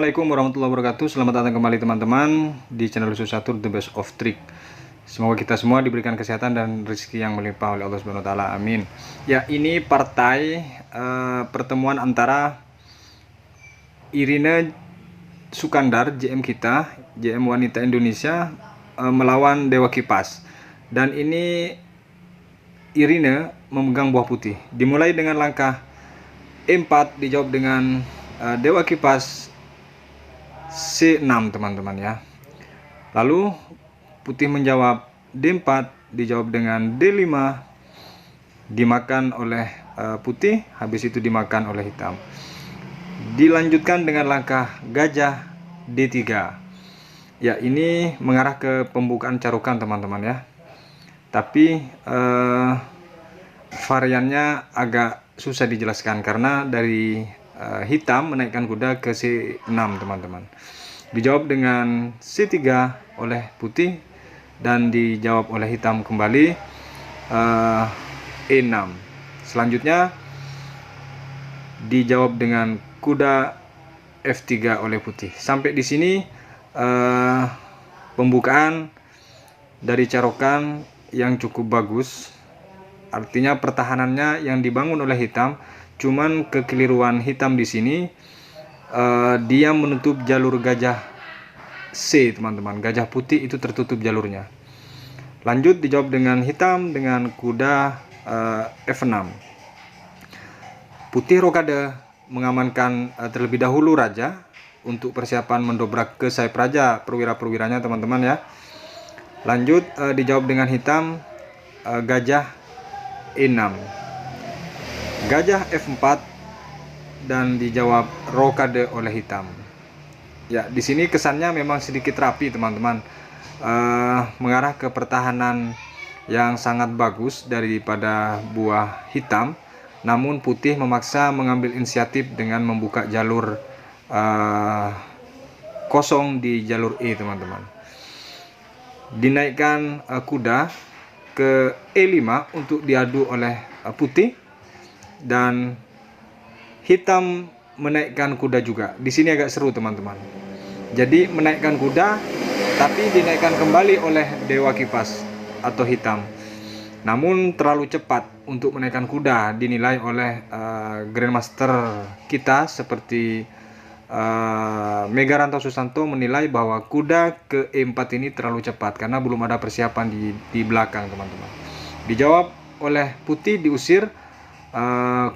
Assalamualaikum warahmatullahi wabarakatuh. Selamat datang kembali teman-teman di channel Susatur The Best of Trick. Semoga kita semua diberikan kesehatan dan rezeki yang melimpah oleh Allah Subhanahu wa taala. Amin. Ya, ini partai pertemuan antara Irina Sukandar, JM kita, JM Wanita Indonesia, melawan Dewa Kipas. Dan ini Irina memegang buah putih. Dimulai dengan langkah E4, dijawab dengan Dewa Kipas C6 teman-teman ya. Lalu putih menjawab D4, dijawab dengan D5, dimakan oleh putih, habis itu dimakan oleh hitam. Dilanjutkan dengan langkah gajah D3. Ya, ini mengarah ke pembukaan carukan teman-teman ya. Tapi variannya agak susah dijelaskan karena dari hitam menaikkan kuda ke C6 teman-teman. Dijawab dengan C3 oleh putih dan dijawab oleh hitam kembali E6. Selanjutnya dijawab dengan kuda F3 oleh putih. Sampai di sini pembukaan dari carokan yang cukup bagus. Artinya pertahanannya yang dibangun oleh hitam. Cuman kekeliruan hitam di sini, dia menutup jalur gajah C teman-teman. Gajah putih itu tertutup jalurnya. Lanjut dijawab dengan hitam dengan kuda F6. Putih rokade mengamankan terlebih dahulu raja untuk persiapan mendobrak ke sayap raja perwira-perwiranya teman-teman ya. Lanjut dijawab dengan hitam gajah E6. Gajah F4 dan dijawab rokade oleh hitam. Ya, di sini kesannya memang sedikit rapi teman-teman, mengarah ke pertahanan yang sangat bagus daripada buah hitam. Namun putih memaksa mengambil inisiatif dengan membuka jalur kosong di jalur E teman-teman. Dinaikkan kuda ke E5 untuk diadu oleh putih. Dan hitam menaikkan kuda juga. Di sini agak seru teman-teman. Jadi menaikkan kuda, tapi dinaikkan kembali oleh Dewa Kipas atau hitam. Namun terlalu cepat untuk menaikkan kuda, dinilai oleh Grandmaster kita seperti Megaranto Susanto menilai bahwa kuda ke E4 ini terlalu cepat karena belum ada persiapan di belakang teman-teman. Dijawab oleh putih, diusir.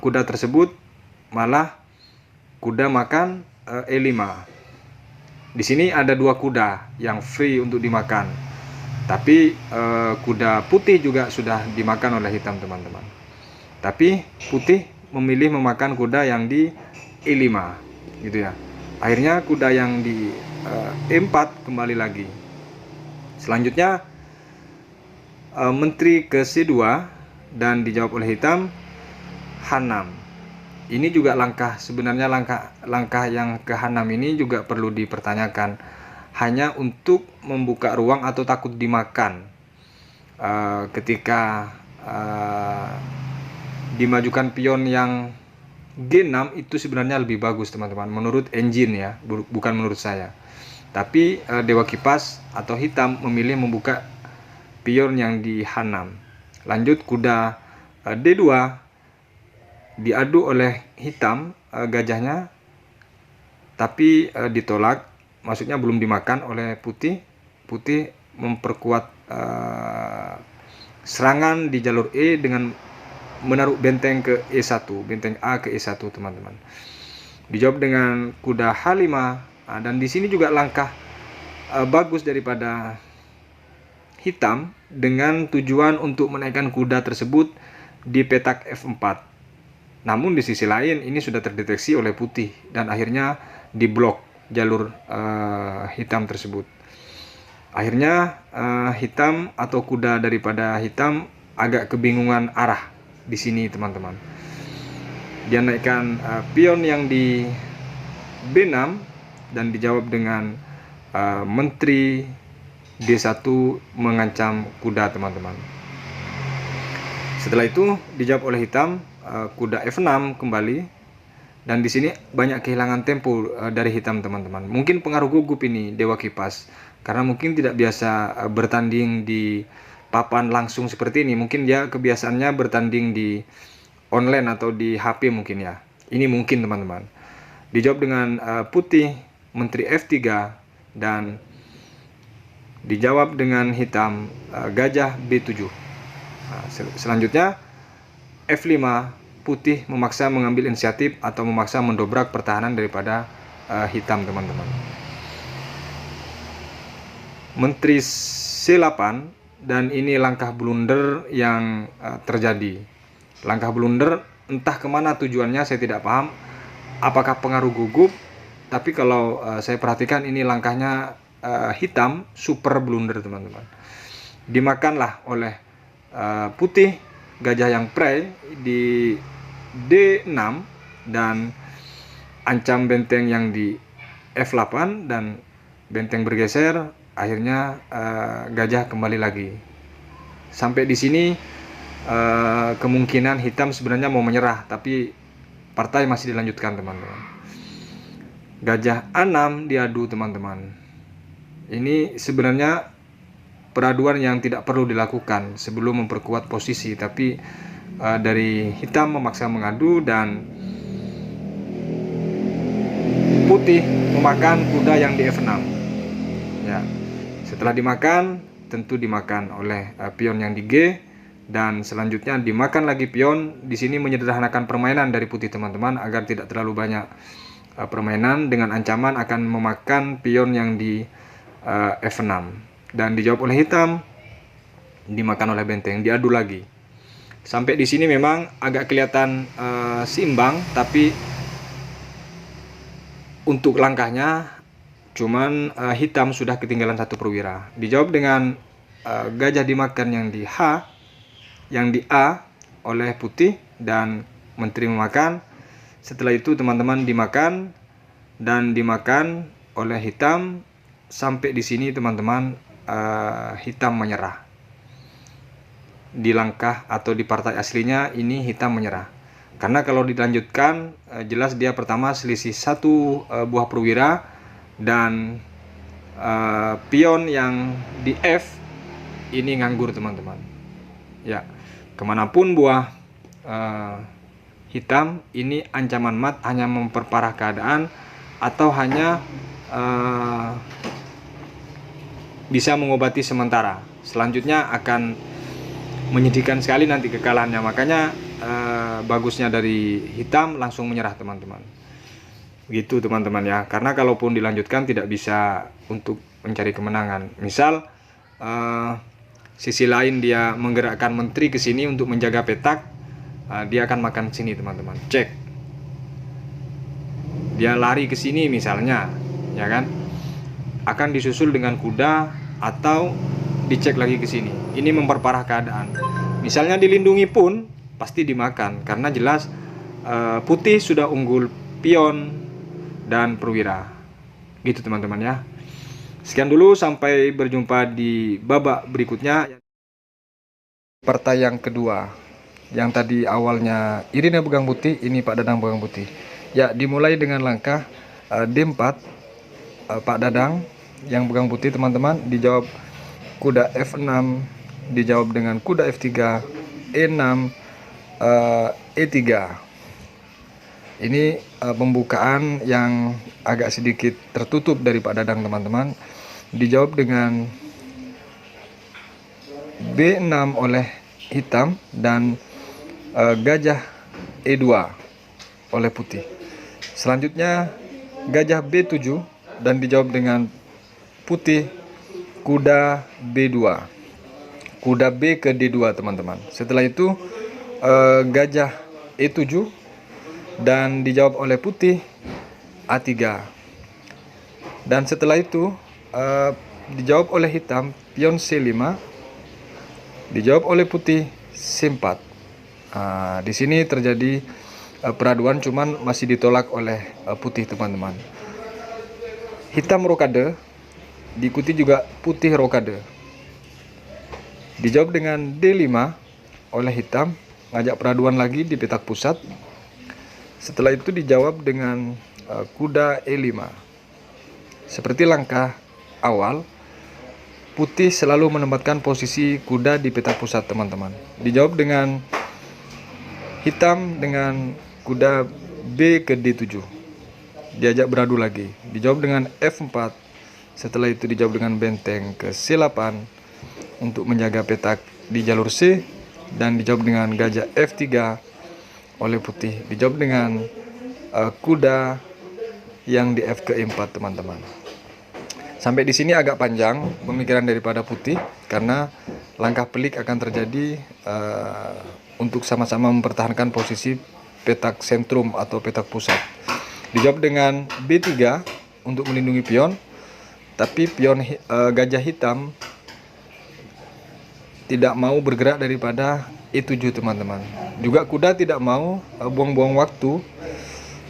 Kuda tersebut malah kuda makan E5. Di sini ada dua kuda yang free untuk dimakan, tapi kuda putih juga sudah dimakan oleh hitam teman-teman. Tapi putih memilih memakan kuda yang di E5 gitu ya. Akhirnya kuda yang di E4 kembali lagi. Selanjutnya menteri ke C2 dan dijawab oleh hitam H6. Ini juga sebenarnya langkah yang ke H6 ini juga perlu dipertanyakan, hanya untuk membuka ruang atau takut dimakan ketika dimajukan pion yang G6 itu sebenarnya lebih bagus teman-teman, menurut engine ya, bukan menurut saya. Tapi Dewa Kipas atau hitam memilih membuka pion yang di H6. Lanjut kuda D2 diadu oleh hitam gajahnya, tapi ditolak, maksudnya belum dimakan oleh putih. Putih memperkuat serangan di jalur E dengan menaruh benteng ke E1, benteng A ke E1 teman-teman. Dijawab dengan kuda H5. Dan di sini juga langkah bagus daripada hitam dengan tujuan untuk menaikkan kuda tersebut di petak F4. Namun di sisi lain ini sudah terdeteksi oleh putih dan akhirnya diblok jalur hitam tersebut. Akhirnya hitam atau kuda daripada hitam agak kebingungan arah di sini teman-teman. Dia naikkan pion yang di B6 dan dijawab dengan menteri D1 mengancam kuda teman-teman. Setelah itu dijawab oleh hitam kuda F6 kembali Dan di sini banyak kehilangan tempo dari hitam, teman-teman. Mungkin pengaruh gugup ini Dewa Kipas, karena mungkin tidak biasa bertanding di papan langsung seperti ini. Mungkin dia kebiasaannya bertanding di online atau di HP mungkin ya. Ini mungkin, teman-teman. Dijawab dengan putih Menteri F3, dan dijawab dengan hitam Gajah B7. Nah, selanjutnya F5, putih memaksa mengambil inisiatif atau memaksa mendobrak pertahanan daripada hitam, teman-teman. Menteri C8, dan ini langkah blunder yang terjadi. Langkah blunder entah kemana tujuannya, saya tidak paham. Apakah pengaruh gugup? Tapi kalau saya perhatikan ini langkahnya hitam super blunder, teman-teman. Dimakanlah oleh putih gajah yang prey di D6 dan ancam benteng yang di F8, dan benteng bergeser. Akhirnya gajah kembali lagi. Sampai di sini kemungkinan hitam sebenarnya mau menyerah, tapi partai masih dilanjutkan, teman-teman. Gajah A6 diadu, teman-teman. Ini sebenarnya peraduan yang tidak perlu dilakukan sebelum memperkuat posisi, tapi dari hitam memaksa mengadu, dan putih memakan kuda yang di F6. Ya, setelah dimakan, tentu dimakan oleh pion yang di G, dan selanjutnya dimakan lagi pion. Di sini menyederhanakan permainan dari putih, teman-teman, agar tidak terlalu banyak permainan, dengan ancaman akan memakan pion yang di F6, dan dijawab oleh hitam, dimakan oleh benteng, diadu lagi. Sampai di sini memang agak kelihatan seimbang, tapi untuk langkahnya cuman hitam sudah ketinggalan satu perwira. Dijawab dengan gajah dimakan yang di H, yang di A oleh putih, dan menteri memakan. Setelah itu, teman-teman, dimakan dan dimakan oleh hitam. Sampai di sini, teman-teman, hitam menyerah. Di langkah atau di partai aslinya ini hitam menyerah, karena kalau dilanjutkan jelas dia pertama selisih satu buah perwira, dan pion yang di F ini nganggur, teman-teman. Ya, kemanapun buah hitam ini ancaman mat, hanya memperparah keadaan atau hanya bisa mengobati sementara. Selanjutnya akan menyedihkan sekali nanti kekalahannya. Makanya bagusnya dari hitam langsung menyerah, teman-teman. Begitu, teman-teman, ya. Karena kalaupun dilanjutkan tidak bisa untuk mencari kemenangan. Misal sisi lain dia menggerakkan menteri ke sini untuk menjaga petak, dia akan makan sini, teman-teman. Cek. Dia lari ke sini misalnya, ya kan? Akan disusul dengan kuda atau dicek lagi ke sini. Ini memperparah keadaan. Misalnya dilindungi pun pasti dimakan, karena jelas putih sudah unggul pion dan perwira. Gitu, teman-teman, ya. Sekian dulu, sampai berjumpa di babak berikutnya. Partai yang kedua, yang tadi awalnya Irina pegang putih, ini Pak Dadang pegang putih. Ya, dimulai dengan langkah D4, Pak Dadang yang pegang putih, teman-teman. Dijawab kuda F6, dijawab dengan kuda F3, E6, E3. Ini pembukaan yang agak sedikit tertutup dari Pak Dadang, teman-teman. Dijawab dengan B6 oleh hitam, dan gajah E2 oleh putih. Selanjutnya gajah B7, dan dijawab dengan putih kuda B2. Kuda B ke D2, teman-teman. Setelah itu gajah E7, dan dijawab oleh putih A3. Dan setelah itu dijawab oleh hitam pion C5, dijawab oleh putih C4. Di sini terjadi peraduan, cuman masih ditolak oleh putih, teman-teman. Hitam rokade, diikuti juga putih rokade. Dijawab dengan D5 oleh hitam, ngajak peraduan lagi di petak pusat. Setelah itu dijawab dengan kuda E5. Seperti langkah awal, putih selalu menempatkan posisi kuda di peta pusat, teman-teman. Dijawab dengan hitam dengan kuda B ke D7. Diajak beradu lagi. Dijawab dengan F4. Setelah itu dijawab dengan benteng ke C8 untuk menjaga petak di jalur C, dan dijawab dengan gajah F3 oleh putih. Dijawab dengan kuda yang di F ke4, teman-teman. Sampai di sini agak panjang pemikiran daripada putih karena langkah pelik akan terjadi untuk sama-sama mempertahankan posisi petak sentrum atau petak pusat. Dijawab dengan B3 untuk melindungi pion, tapi pion gajah hitam tidak mau bergerak daripada E7, teman-teman. Juga kuda tidak mau buang-buang waktu,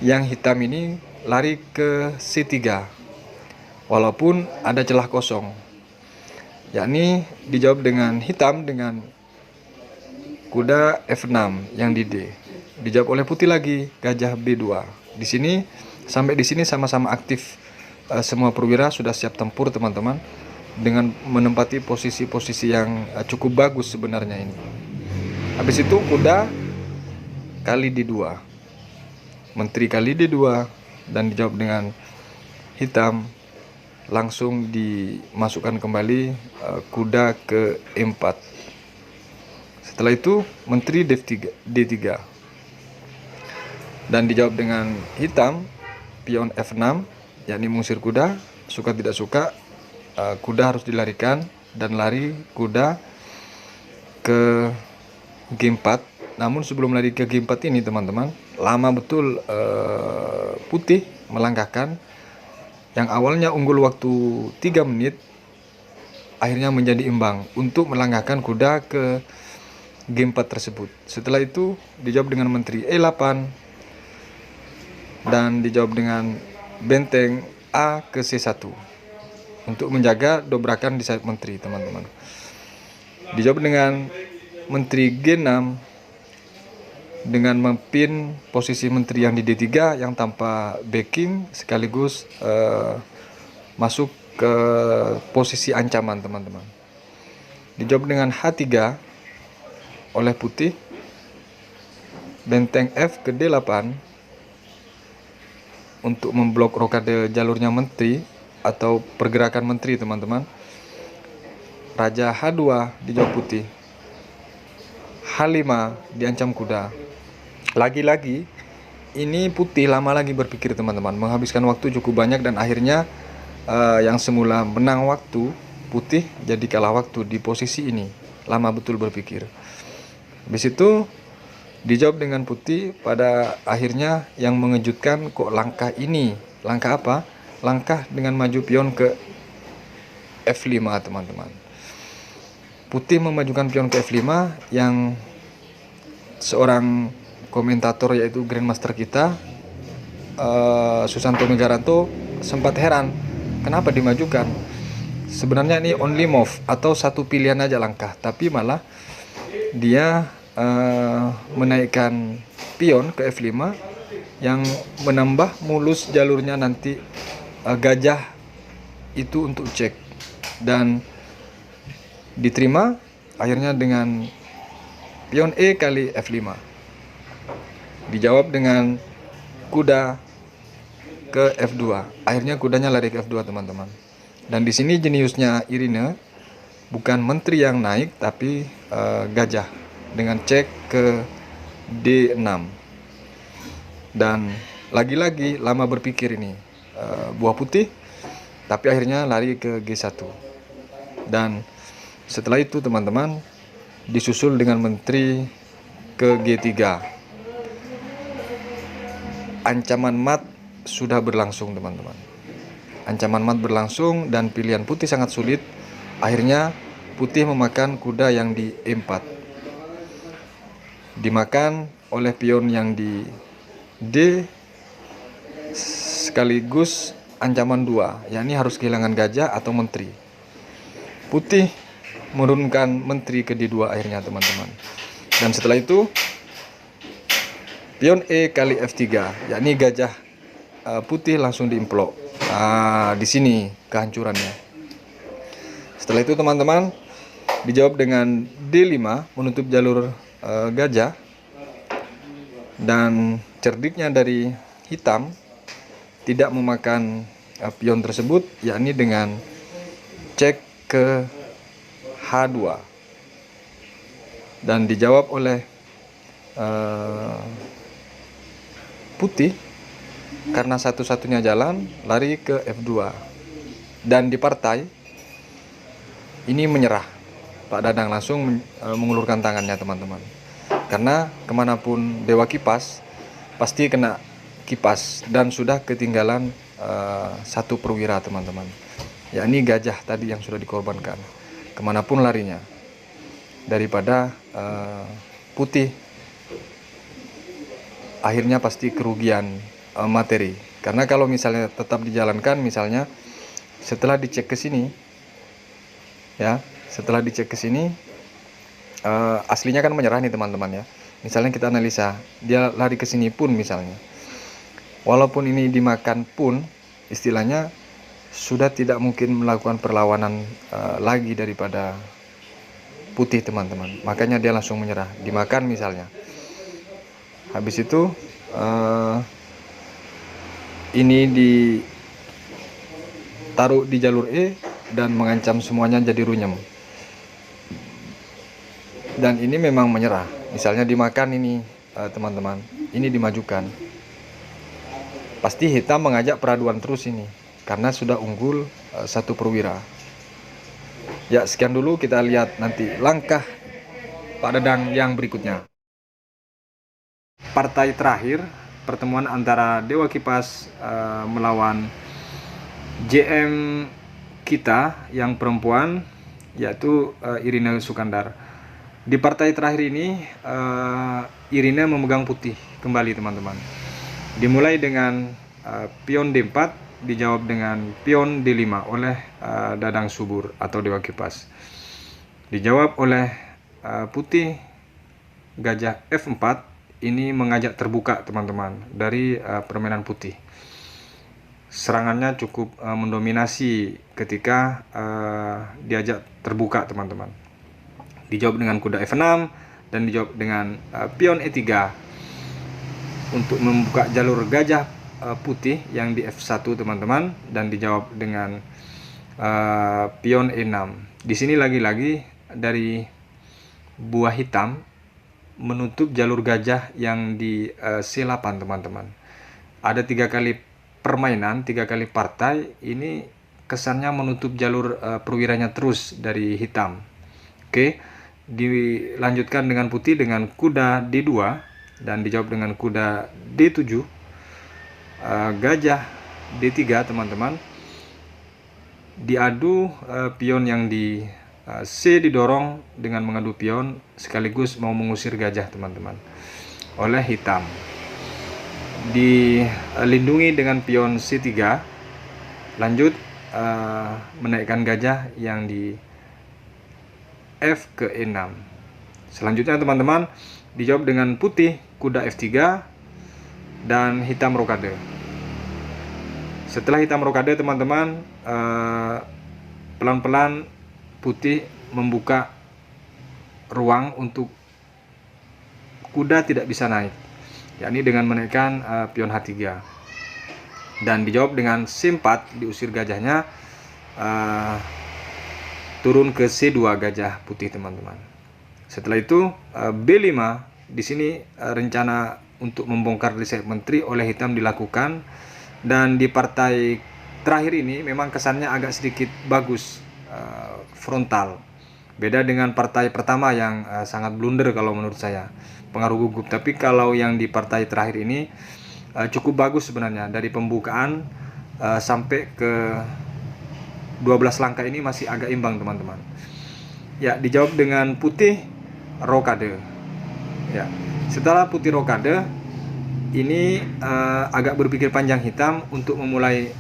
yang hitam ini lari ke C3 walaupun ada celah kosong, yakni dijawab dengan hitam dengan kuda F6 yang di D. Dijawab oleh putih lagi gajah B2. Di sini sampai di sini sama-sama aktif, semua perwira sudah siap tempur, teman-teman, dengan menempati posisi-posisi yang cukup bagus sebenarnya ini. Habis itu kuda kali D2, menteri kali D2, dan dijawab dengan hitam. Langsung dimasukkan kembali kuda ke E4. Setelah itu menteri D3 dan dijawab dengan hitam pion F6, yakni mengusir kuda. Suka tidak suka kuda harus dilarikan, dan lari kuda ke G4. Namun sebelum lari ke G4 ini, teman-teman, lama betul putih melangkahkan. Yang awalnya unggul waktu 3 menit akhirnya menjadi imbang untuk melangkahkan kuda ke G4 tersebut. Setelah itu dijawab dengan menteri E8 dan dijawab dengan benteng A ke C1 untuk menjaga dobrakan di sayap menteri, teman-teman. Dijawab dengan menteri G6 dengan mempin posisi menteri yang di D3 yang tanpa backing, sekaligus masuk ke posisi ancaman, teman-teman. Dijawab dengan H3 oleh putih, benteng F ke D8 untuk memblok rokade jalurnya menteri atau pergerakan menteri, teman-teman. Raja H2 dijawab putih, H5 diancam kuda. Lagi-lagi ini putih lama lagi berpikir, teman-teman, menghabiskan waktu cukup banyak, dan akhirnya yang semula menang waktu, putih jadi kalah waktu di posisi ini. Lama betul berpikir. Habis itu dijawab dengan putih. Pada akhirnya yang mengejutkan, kok langkah ini, langkah apa? Langkah dengan maju pion ke F5, teman-teman. Putih memajukan pion ke F5 yang seorang komentator, yaitu Grandmaster kita Susanto Megaranto, sempat heran kenapa dimajukan. Sebenarnya ini only move atau satu pilihan aja langkah, tapi malah dia menaikkan pion ke F5 yang menambah mulus jalurnya nanti gajah itu untuk cek, dan diterima akhirnya dengan pion E kali F5. Dijawab dengan kuda ke F2. Akhirnya kudanya lari ke F2, teman-teman. Dan di sini jeniusnya Irina, bukan menteri yang naik, tapi gajah dengan cek ke D6. Dan lagi-lagi lama berpikir ini buah putih, tapi akhirnya lari ke G1. Dan setelah itu, teman-teman, disusul dengan menteri ke G3. Ancaman mat sudah berlangsung, teman-teman. Ancaman mat berlangsung dan pilihan putih sangat sulit. Akhirnya putih memakan kuda yang di E4. Dimakan oleh pion yang di D, sekaligus ancaman 2, yakni harus kehilangan gajah atau menteri. Putih menurunkan menteri ke D2 akhirnya, teman-teman. Dan setelah itu pion E kali F3, yakni gajah putih langsung diimplok. Di sini kehancurannya. Setelah itu teman-teman, dijawab dengan D5 menutup jalur gajah. Dan cerdiknya dari hitam tidak memakan pion tersebut, yakni dengan cek ke H2. Dan dijawab oleh putih karena satu-satunya jalan lari ke F2. Dan di partai ini menyerah. Pak Dadang langsung mengulurkan tangannya teman-teman. Karena kemanapun Dewa Kipas pasti kena kipas dan sudah ketinggalan satu perwira teman-teman, yakni gajah tadi yang sudah dikorbankan. Kemanapun larinya, daripada putih akhirnya pasti kerugian materi. Karena kalau misalnya tetap dijalankan, misalnya setelah dicek ke sini, ya, setelah dicek ke sini aslinya kan menyerah nih teman-teman ya. Misalnya kita analisa, dia lari ke sini pun misalnya, walaupun ini dimakan pun, istilahnya sudah tidak mungkin melakukan perlawanan lagi daripada putih teman-teman. Makanya dia langsung menyerah, dimakan misalnya. Habis itu ini ditaruh di jalur E dan mengancam semuanya jadi runyem. Dan ini memang menyerah. Misalnya dimakan ini teman-teman, ini dimajukan. Pasti hitam mengajak peraduan terus ini, karena sudah unggul satu perwira. Ya, sekian dulu, kita lihat nanti langkah Pak Dadang yang berikutnya. Partai terakhir, pertemuan antara Dewa Kipas melawan JM kita yang perempuan, yaitu Irina Sukandar. Di partai terakhir ini Irina memegang putih kembali teman-teman. Dimulai dengan pion D4, dijawab dengan pion D5 oleh Dadang Subur atau Dewa Kipas. Dijawab oleh putih gajah F4, ini mengajak terbuka teman-teman dari permainan putih. Serangannya cukup mendominasi ketika diajak terbuka teman-teman. Dijawab dengan kuda F6 dan dijawab dengan pion E3 untuk membuka jalur gajah putih yang di F1 teman-teman, dan dijawab dengan pion E6. Di sini lagi-lagi dari buah hitam menutup jalur gajah yang di C8 teman-teman. Ada 3 kali permainan, 3 kali partai, ini kesannya menutup jalur perwiranya terus dari hitam. Oke, dilanjutkan dengan putih dengan kuda D2 dan dijawab dengan kuda D7, gajah D3 teman-teman. Diadu pion yang di C didorong dengan mengadu pion sekaligus mau mengusir gajah teman-teman oleh hitam. Dilindungi dengan pion C3, lanjut menaikkan gajah yang di F ke E6. Selanjutnya teman-teman, dijawab dengan putih kuda F3 dan hitam rokade. Setelah hitam rokade teman-teman, pelan-pelan putih membuka ruang untuk kuda tidak bisa naik, yakni dengan menaikkan pion H3. Dan dijawab dengan C4, diusir gajahnya, turun ke C2 gajah putih teman-teman. Setelah itu B5, di sini rencana untuk membongkar resep menteri oleh hitam dilakukan. Dan di partai terakhir ini memang kesannya agak sedikit bagus, frontal. Beda dengan partai pertama yang sangat blunder kalau menurut saya, pengaruh gugup. Tapi kalau yang di partai terakhir ini cukup bagus sebenarnya. Dari pembukaan sampai ke 12 langkah ini masih agak imbang teman-teman. Ya, dijawab dengan putih rokade. Ya, setelah putih rokade ini agak berpikir panjang hitam untuk memulai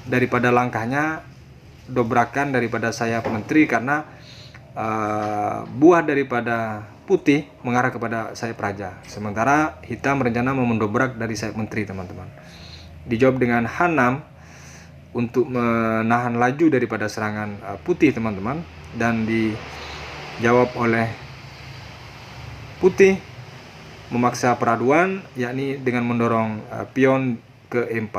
daripada langkahnya dobrakan daripada sayap menteri, karena buah daripada putih mengarah kepada sayap raja, sementara hitam rencana mau mendobrak dari sayap menteri, teman-teman. Dijawab dengan H6 untuk menahan laju daripada serangan putih, teman-teman, dan dijawab oleh putih memaksa peraduan, yakni dengan mendorong pion ke E4.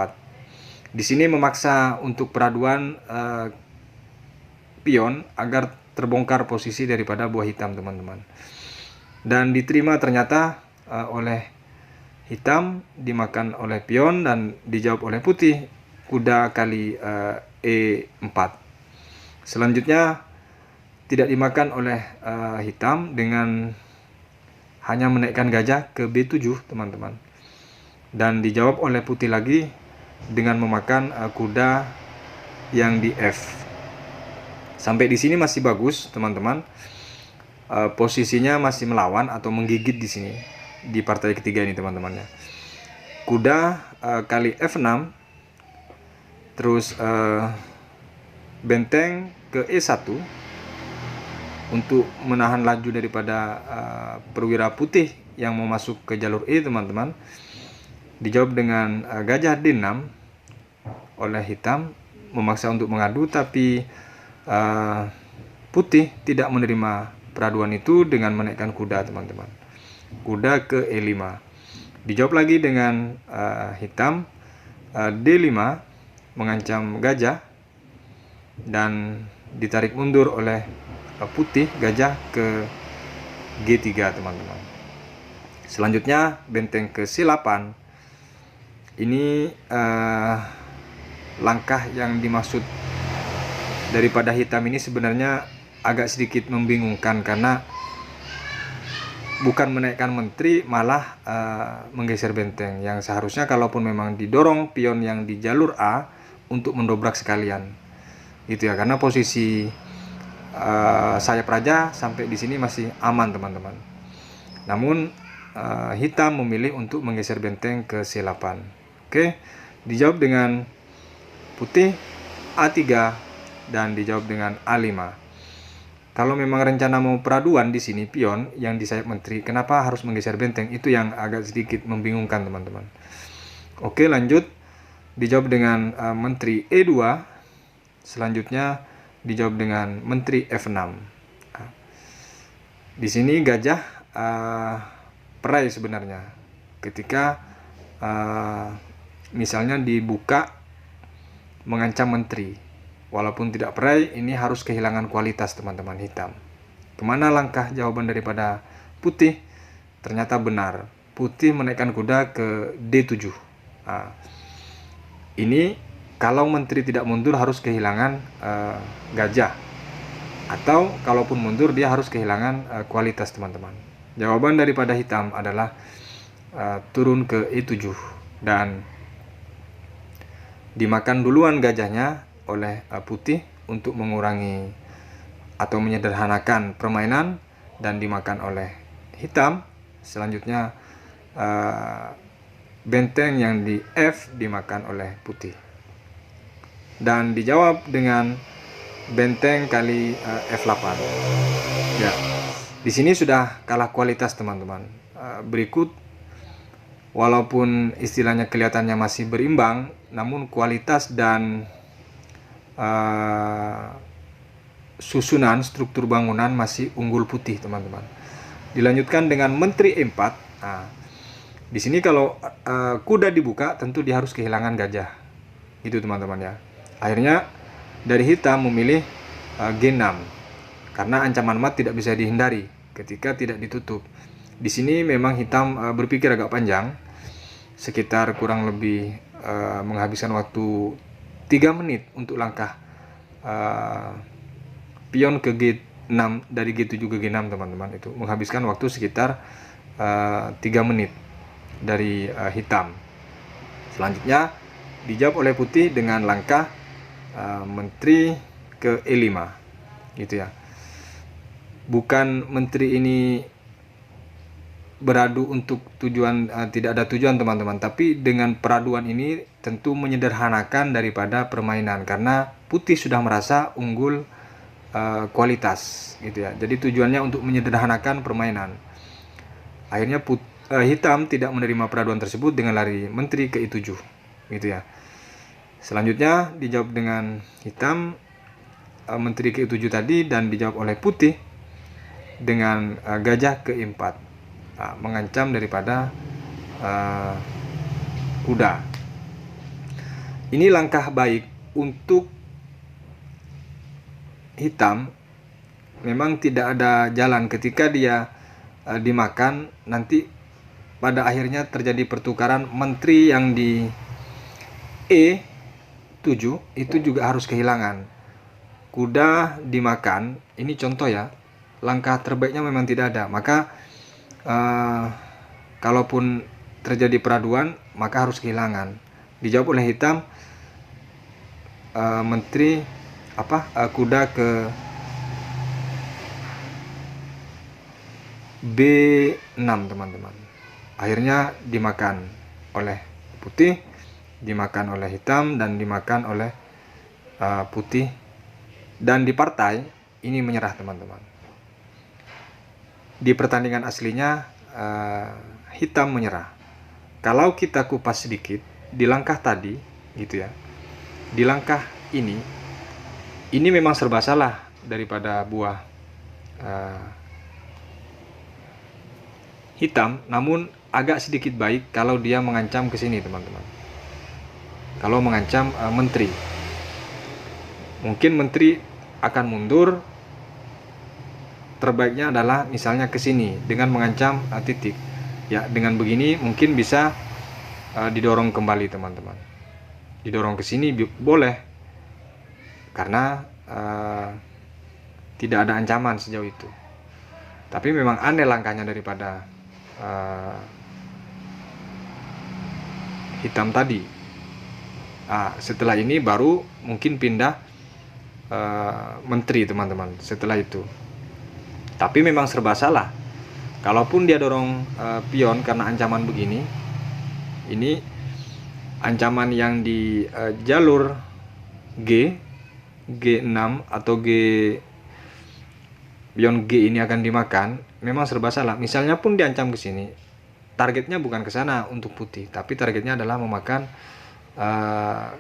Di sini memaksa untuk peraduan pion agar terbongkar posisi daripada buah hitam, teman-teman. Dan diterima ternyata oleh hitam, dimakan oleh pion dan dijawab oleh putih, kuda kali E4. Selanjutnya tidak dimakan oleh hitam dengan hanya menaikkan gajah ke B7, teman-teman. Dan dijawab oleh putih lagi dengan memakan kuda yang di F. Sampai di sini masih bagus, teman-teman. Posisinya masih melawan atau menggigit di sini di partai ketiga ini, teman-teman ya. Kuda kali F6, terus benteng ke E1 untuk menahan laju daripada perwira putih yang mau masuk ke jalur E, teman-teman. Dijawab dengan gajah D6 oleh hitam, memaksa untuk mengadu, tapi putih tidak menerima peraduan itu dengan menaikkan kuda, teman-teman. Kuda ke E5. Dijawab lagi dengan hitam D5 mengancam gajah dan ditarik mundur oleh putih gajah ke G3, teman-teman. Selanjutnya benteng ke C8. Ini langkah yang dimaksud daripada hitam ini sebenarnya agak sedikit membingungkan, karena bukan menaikkan menteri, malah menggeser benteng yang seharusnya kalaupun memang didorong pion yang di jalur A untuk mendobrak sekalian, gitu ya, karena posisi sayap raja sampai di sini masih aman, teman-teman. Namun hitam memilih untuk menggeser benteng ke C8. Oke, dijawab dengan putih A3 dan dijawab dengan A5. Kalau memang rencana mau peraduan di sini pion yang di sayap menteri, kenapa harus menggeser benteng? Itu yang agak sedikit membingungkan, teman-teman. Oke, lanjut. Dijawab dengan menteri E2. Selanjutnya dijawab dengan menteri F6. Di sini gajah perai sebenarnya. Ketika misalnya dibuka mengancam menteri, walaupun tidak perai, ini harus kehilangan kualitas, teman-teman, hitam. Kemana langkah jawaban daripada putih? Ternyata benar, putih menaikkan kuda ke D7. Ini kalau menteri tidak mundur harus kehilangan gajah, atau kalaupun mundur dia harus kehilangan kualitas, teman-teman. Jawaban daripada hitam adalah turun ke E7 dan dimakan duluan gajahnya oleh putih untuk mengurangi atau menyederhanakan permainan, dan dimakan oleh hitam. Selanjutnya benteng yang di F dimakan oleh putih dan dijawab dengan benteng kali F8. Ya, di sini sudah kalah kualitas, teman-teman. Berikut, walaupun istilahnya kelihatannya masih berimbang, namun kualitas dan susunan struktur bangunan masih unggul putih, teman-teman. Dilanjutkan dengan menteri E4. Di sini kalau kuda dibuka, tentu dia harus kehilangan gajah, gitu, teman-teman ya. Akhirnya dari hitam memilih G6 karena ancaman mat tidak bisa dihindari ketika tidak ditutup. Di sini memang hitam berpikir agak panjang, sekitar kurang lebih menghabiskan waktu 3 menit untuk langkah pion ke G6, dari G7 ke G6, teman-teman. Itu menghabiskan waktu sekitar 3 menit dari hitam. Selanjutnya dijawab oleh putih dengan langkah menteri ke E5, gitu ya. Bukan menteri ini beradu untuk tujuan tidak ada tujuan, teman-teman, tapi dengan peraduan ini tentu menyederhanakan daripada permainan, karena putih sudah merasa unggul kualitas gitu ya. Jadi tujuannya untuk menyederhanakan permainan. Akhirnya hitam tidak menerima peraduan tersebut dengan lari menteri ke I7 gitu ya. Selanjutnya dijawab dengan hitam menteri ke I7 tadi, dan dijawab oleh putih dengan gajah ke I4, mengancam daripada kuda. Ini langkah baik untuk hitam. Memang tidak ada jalan ketika dia dimakan, nanti pada akhirnya terjadi pertukaran menteri yang di E7 itu juga harus kehilangan. Kuda dimakan, ini contoh ya. Langkah terbaiknya memang tidak ada. Maka kalaupun terjadi peraduan, maka harus kehilangan. Dijawab oleh hitam menteri kuda ke B6 teman-teman. Akhirnya dimakan oleh putih, dimakan oleh hitam, dan dimakan oleh putih. Dan di partai ini menyerah teman-teman. Di pertandingan aslinya hitam menyerah. Kalau kita kupas sedikit di langkah tadi gitu ya, di langkah ini memang serba salah daripada buah hitam, namun agak sedikit baik kalau dia mengancam ke sini teman-teman. Kalau mengancam menteri, mungkin menteri akan mundur. Terbaiknya adalah misalnya ke sini dengan mengancam titik. Ya, dengan begini mungkin bisa didorong kembali teman-teman. Didorong ke sini boleh, karena tidak ada ancaman sejauh itu. Tapi memang aneh langkahnya daripada hitam tadi. Setelah ini baru mungkin pindah menteri teman-teman setelah itu. Tapi memang serba salah. Kalaupun dia dorong pion karena ancaman begini, ini ancaman yang di jalur G6 atau pion G ini akan dimakan, memang serba salah. Misalnya pun diancam ke sini, targetnya bukan ke sana untuk putih, tapi targetnya adalah memakan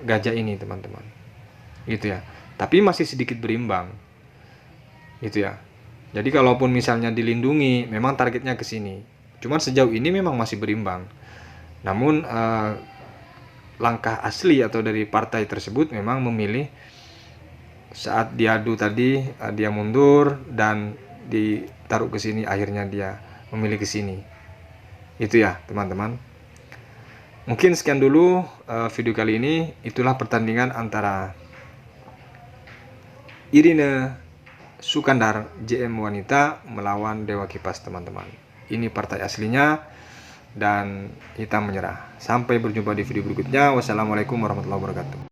gajah ini teman-teman. Gitu ya. Tapi masih sedikit berimbang. Gitu ya. Jadi kalaupun misalnya dilindungi, memang targetnya ke sini. Cuman sejauh ini memang masih berimbang. Namun langkah asli atau dari partai tersebut memang memilih saat diadu tadi dia mundur dan ditaruh ke sini, akhirnya dia memilih ke sini. Itu ya teman-teman. Mungkin sekian dulu video kali ini. Itulah pertandingan antara Irina Sukandar JM wanita melawan Dewa Kipas teman-teman. Ini partai aslinya, dan hitam menyerah. Sampai berjumpa di video berikutnya. Wassalamualaikum warahmatullahi wabarakatuh.